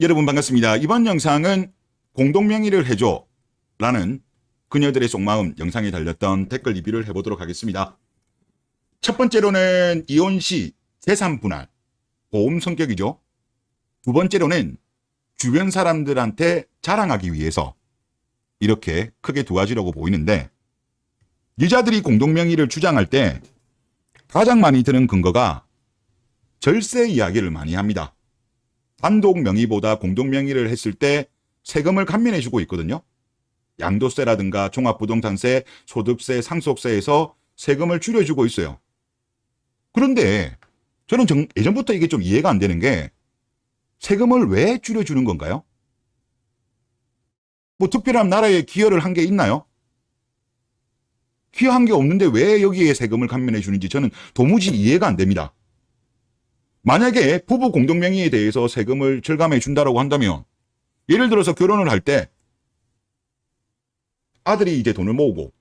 여러분 반갑습니다. 이번 영상은 공동명의를 해줘 라는 그녀들의 속마음 영상에 달렸던 댓글 리뷰를 해보도록 하겠습니다. 첫 번째로는 이혼 시 재산 분할, 보험 성격이죠. 두 번째로는 주변 사람들한테 자랑하기 위해서 이렇게 크게 두 가지라고 보이는데, 여자들이 공동명의를 주장할 때 가장 많이 드는 근거가 절세 이야기를 많이 합니다. 단독 명의보다 공동 명의를 했을 때 세금을 감면해 주고 있거든요. 양도세라든가 종합부동산세, 소득세, 상속세에서 세금을 줄여주고 있어요. 그런데 저는 예전부터 이게 좀 이해가 안 되는 게, 세금을 왜 줄여주는 건가요? 뭐 특별한 나라에 기여를 한 게 있나요? 기여한 게 없는데 왜 여기에 세금을 감면해 주는지 저는 도무지 이해가 안 됩니다. 만약에 부부 공동명의에 대해서 세금을 절감해 준다라고 한다면, 예를 들어서 결혼을 할 때 아들이 이제 돈을 모으고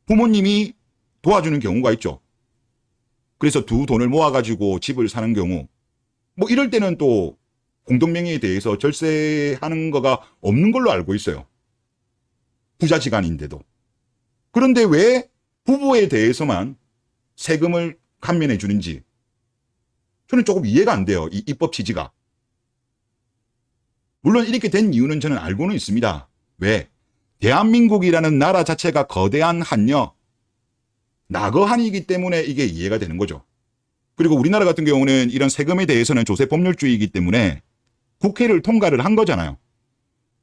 부모님이 도와주는 경우가 있죠. 그래서 두 돈을 모아가지고 집을 사는 경우, 뭐 이럴 때는 또 공동명의에 대해서 절세하는 거가 없는 걸로 알고 있어요. 부자지간인데도. 그런데 왜 부부에 대해서만 세금을 감면해 주는지 저는 조금 이해가 안 돼요. 이 입법 취지가. 물론 이렇게 된 이유는 저는 알고는 있습니다. 왜? 대한민국이라는 나라 자체가 거대한 한여, 낙어한이기 때문에 이게 이해가 되는 거죠. 그리고 우리나라 같은 경우는 이런 세금에 대해서는 조세 법률주의이기 때문에 국회를 통과를 한 거잖아요.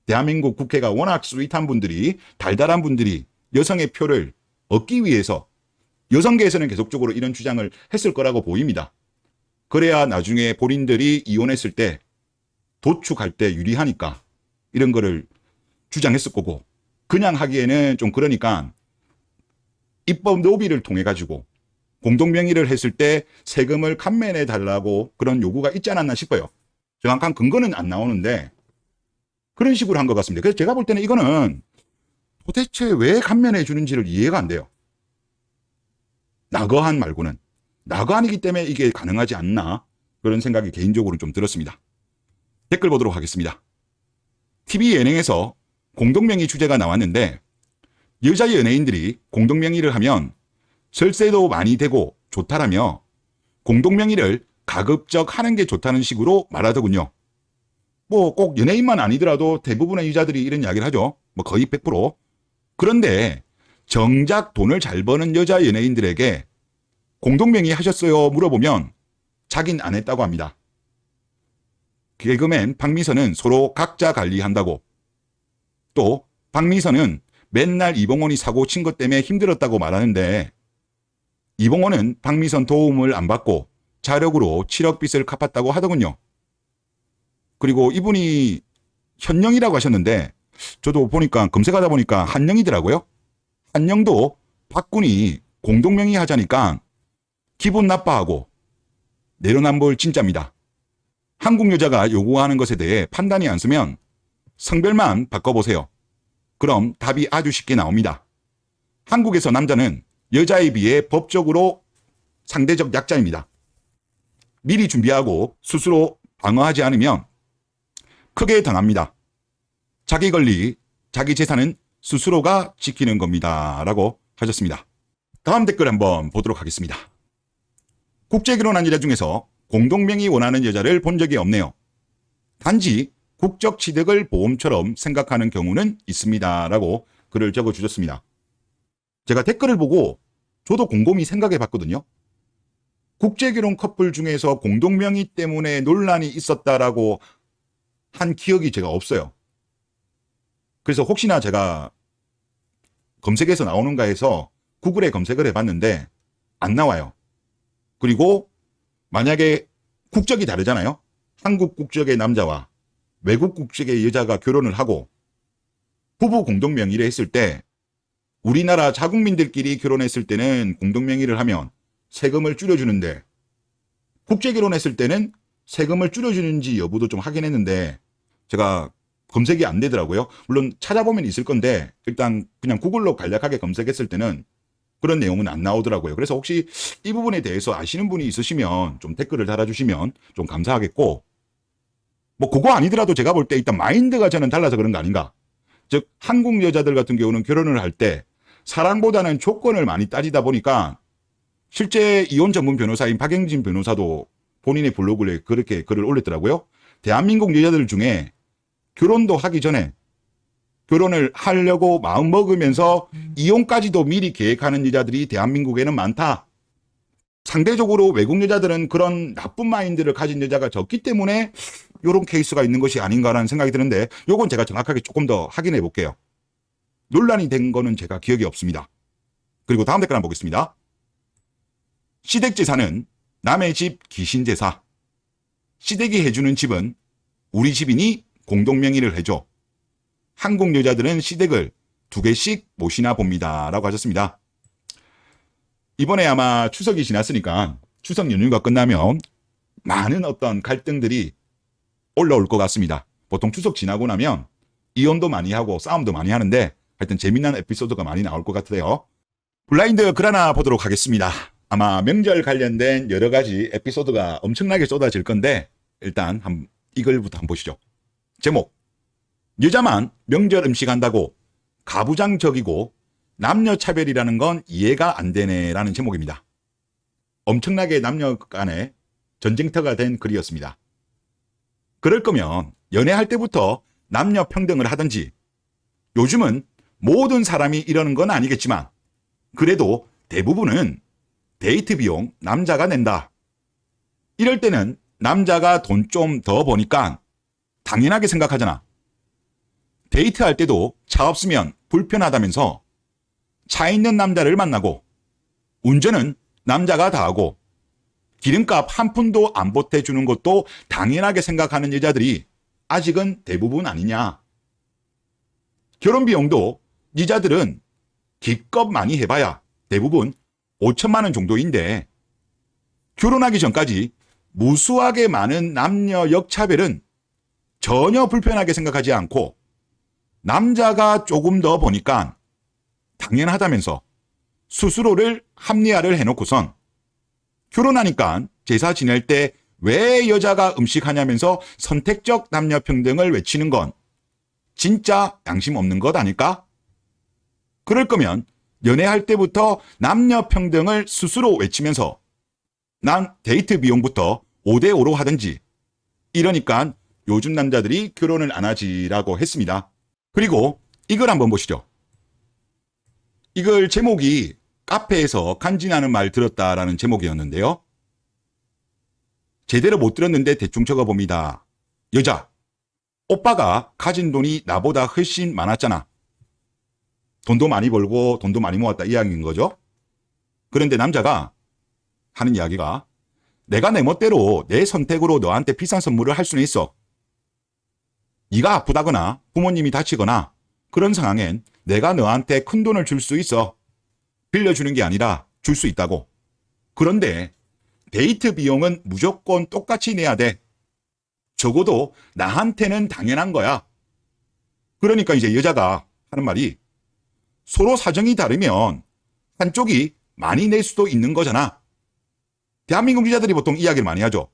대한민국 국회가 워낙 스윗한 분들이, 달달한 분들이 여성의 표를 얻기 위해서 여성계에서는 계속적으로 이런 주장을 했을 거라고 보입니다. 그래야 나중에 본인들이 이혼했을 때 도축할 때 유리하니까 이런 거를 주장했을 거고, 그냥 하기에는 좀 그러니까 입법 로비를 통해 가지고 공동명의를 했을 때 세금을 감면해 달라고 그런 요구가 있지 않았나 싶어요. 정확한 근거는 안 나오는데 그런 식으로 한 것 같습니다. 그래서 제가 볼 때는 이거는 도대체 왜 감면해 주는지를 이해가 안 돼요. 낙어한 말고는. 낙어한이기 때문에 이게 가능하지 않나, 그런 생각이 개인적으로 좀 들었습니다. 댓글 보도록 하겠습니다. TV 예능에서 공동명의 주제가 나왔는데, 여자 연예인들이 공동명의를 하면 절세도 많이 되고 좋다라며 공동명의를 가급적 하는 게 좋다는 식으로 말하더군요. 뭐 꼭 연예인만 아니더라도 대부분의 여자들이 이런 이야기를 하죠. 뭐 거의 100%. 그런데 정작 돈을 잘 버는 여자 연예인들에게 공동명의 하셨어요? 물어보면 자긴 안 했다고 합니다. 개그맨 박미선은 서로 각자 관리한다고, 또 박미선은 맨날 이봉원이 사고 친 것 때문에 힘들었다고 말하는데, 이봉원은 박미선 도움을 안 받고 자력으로 7억 빚을 갚았다고 하더군요. 그리고 이분이 현영이라고 하셨는데, 저도 보니까 검색하다 보니까 한영이더라고요. 한영도 박군이 공동명의 하자니까 기분 나빠하고 내로남불 진짜입니다. 한국 여자가 요구하는 것에 대해 판단이 안 서면 성별만 바꿔보세요. 그럼 답이 아주 쉽게 나옵니다. 한국에서 남자는 여자에 비해 법적으로 상대적 약자입니다. 미리 준비하고 스스로 방어하지 않으면 크게 당합니다. 자기 권리, 자기 재산은 스스로가 지키는 겁니다. 라고 하셨습니다. 다음 댓글 한번 보도록 하겠습니다. 국제결혼한 여자 중에서 공동명의 원하는 여자를 본 적이 없네요. 단지 국적 취득을 보험처럼 생각하는 경우는 있습니다. 라고 글을 적어주셨습니다. 제가 댓글을 보고 저도 곰곰이 생각해 봤거든요. 국제결혼 커플 중에서 공동명의 때문에 논란이 있었다라고 한 기억이 제가 없어요. 그래서 혹시나 제가 검색해서 나오는가 해서 구글에 검색을 해봤는데 안 나와요. 그리고 만약에 국적이 다르잖아요. 한국 국적의 남자와 외국 국적의 여자가 결혼을 하고 부부 공동명의를 했을 때, 우리나라 자국민들끼리 결혼했을 때는 공동명의를 하면 세금을 줄여주는데, 국제결혼했을 때는 세금을 줄여주는지 여부도 좀 확인했는데 제가 검색이 안 되더라고요. 물론 찾아보면 있을 건데 일단 그냥 구글로 간략하게 검색했을 때는 그런 내용은 안 나오더라고요. 그래서 혹시 이 부분에 대해서 아시는 분이 있으시면 좀 댓글을 달아주시면 좀 감사하겠고, 뭐 그거 아니더라도 제가 볼 때 일단 마인드가 저는 달라서 그런 거 아닌가. 즉 한국 여자들 같은 경우는 결혼을 할 때 사랑보다는 조건을 많이 따지다 보니까 실제 이혼 전문 변호사인 박영진 변호사도 본인의 블로그에 그렇게 글을 올렸더라고요. 대한민국 여자들 중에 결혼도 하기 전에 결혼을 하려고 마음 먹으면서 이혼까지도 미리 계획하는 여자들이 대한민국에는 많다. 상대적으로 외국 여자들은 그런 나쁜 마인드를 가진 여자가 적기 때문에 이런 케이스가 있는 것이 아닌가라는 생각이 드는데 요건 제가 정확하게 조금 더 확인해 볼게요. 논란이 된 거는 제가 기억이 없습니다. 그리고 다음 댓글 한번 보겠습니다. 시댁제사는 남의 집 귀신제사. 시댁이 해주는 집은 우리 집이니 공동명의를 해줘. 한국 여자들은 시댁을 2개씩 모시나 봅니다. 라고 하셨습니다. 이번에 아마 추석이 지났으니까 추석 연휴가 끝나면 많은 어떤 갈등들이 올라올 것 같습니다. 보통 추석 지나고 나면 이혼도 많이 하고 싸움도 많이 하는데 하여튼 재미난 에피소드가 많이 나올 것 같아요. 블라인드 글 하나 보도록 하겠습니다. 아마 명절 관련된 여러 가지 에피소드가 엄청나게 쏟아질 건데 일단 이 글부터 한번 보시죠. 제목: 여자만 명절 음식 한다고 가부장적이고 남녀차별이라는 건 이해가 안 되네 라는 제목입니다. 엄청나게 남녀 간에 전쟁터가 된 글이었습니다. 그럴 거면 연애할 때부터 남녀 평등을 하든지, 요즘은 모든 사람이 이러는 건 아니겠지만 그래도 대부분은 데이트 비용 남자가 낸다. 이럴 때는 남자가 돈 좀 더 버니까 당연하게 생각하잖아. 데이트할 때도 차 없으면 불편하다면서 차 있는 남자를 만나고 운전은 남자가 다 하고 기름값 한 푼도 안 보태주는 것도 당연하게 생각하는 여자들이 아직은 대부분 아니냐. 결혼 비용도 여자들은 기껏 많이 해봐야 대부분 5천만 원 정도인데 결혼하기 전까지 무수하게 많은 남녀 역차별은 전혀 불편하게 생각하지 않고 남자가 조금 더 버니까 당연하다면서 스스로를 합리화를 해놓고선 결혼하니까 제사 지낼 때 왜 여자가 음식하냐면서 선택적 남녀 평등을 외치는 건 진짜 양심 없는 것 아닐까? 그럴 거면 연애할 때부터 남녀 평등을 스스로 외치면서 난 데이트 비용부터 5대5로 하든지, 이러니까 요즘 남자들이 결혼을 안 하지라고 했습니다. 그리고 이걸 한번 보시죠. 이걸 제목이 카페에서 간지나는 말 들었다라는 제목이었는데요. 제대로 못 들었는데 대충 적어봅니다. 여자: 오빠가 가진 돈이 나보다 훨씬 많았잖아. 돈도 많이 벌고 돈도 많이 모았다 이야기인 거죠. 그런데 남자가 하는 이야기가, 내가 내 멋대로 내 선택으로 너한테 비싼 선물을 할 수는 있어. 네가 아프다거나 부모님이 다치거나 그런 상황엔 내가 너한테 큰 돈을 줄 수 있어. 빌려주는 게 아니라 줄 수 있다고. 그런데 데이트 비용은 무조건 똑같이 내야 돼. 적어도 나한테는 당연한 거야. 그러니까 이제 여자가 하는 말이, 서로 사정이 다르면 한쪽이 많이 낼 수도 있는 거잖아. 대한민국 여자들이 보통 이야기를 많이 하죠.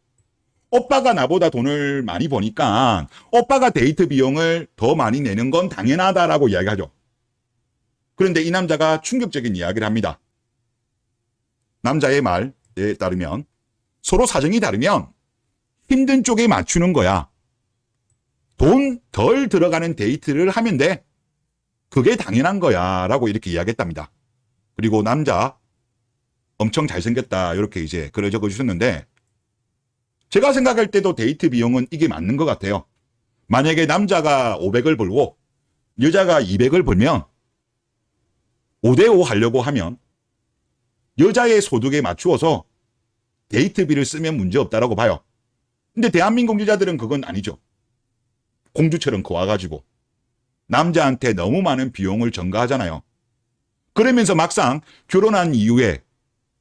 오빠가 나보다 돈을 많이 버니까 오빠가 데이트 비용을 더 많이 내는 건 당연하다라고 이야기하죠. 그런데 이 남자가 충격적인 이야기를 합니다. 남자의 말에 따르면 서로 사정이 다르면 힘든 쪽에 맞추는 거야. 돈 덜 들어가는 데이트를 하면 돼. 그게 당연한 거야 라고 이렇게 이야기했답니다. 그리고 남자 엄청 잘생겼다 이렇게 이제 글을 적어주셨는데, 제가 생각할 때도 데이트 비용은 이게 맞는 것 같아요. 만약에 남자가 500을 벌고 여자가 200을 벌면 5대5 하려고 하면 여자의 소득에 맞추어서 데이트비를 쓰면 문제없다라고 봐요. 근데 대한민국 여자들은 그건 아니죠. 공주처럼 와가지고 남자한테 너무 많은 비용을 전가하잖아요. 그러면서 막상 결혼한 이후에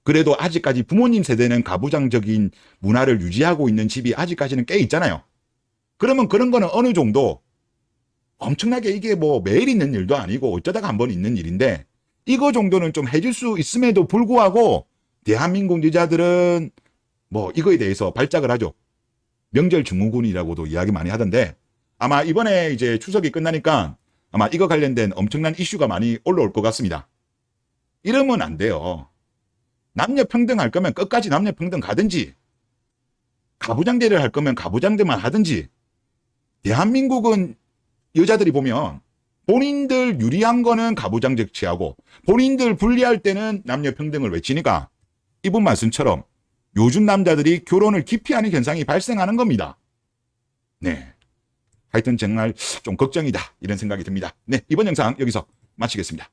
그래도 아직까지 부모님 세대는 가부장적인 문화를 유지하고 있는 집이 아직까지는 꽤 있잖아요. 그러면 그런 거는 어느 정도 엄청나게 이게 뭐 매일 있는 일도 아니고 어쩌다가 한 번 있는 일인데 이거 정도는 좀 해줄 수 있음에도 불구하고 대한민국 여자들은 뭐 이거에 대해서 발작을 하죠. 명절 증후군이라고도 이야기 많이 하던데 아마 이번에 이제 추석이 끝나니까 아마 이거 관련된 엄청난 이슈가 많이 올라올 것 같습니다. 이러면 안 돼요. 남녀 평등할 거면 끝까지 남녀 평등 가든지 가부장제를 할 거면 가부장제만 하든지 대한민국은 여자들이 보면 본인들 유리한 거는 가부장제 취하고 본인들 불리할 때는 남녀 평등을 외치니까 이분 말씀처럼 요즘 남자들이 결혼을 기피하는 현상이 발생하는 겁니다. 네. 하여튼 정말 좀 걱정이다 이런 생각이 듭니다. 네, 이번 영상 여기서 마치겠습니다.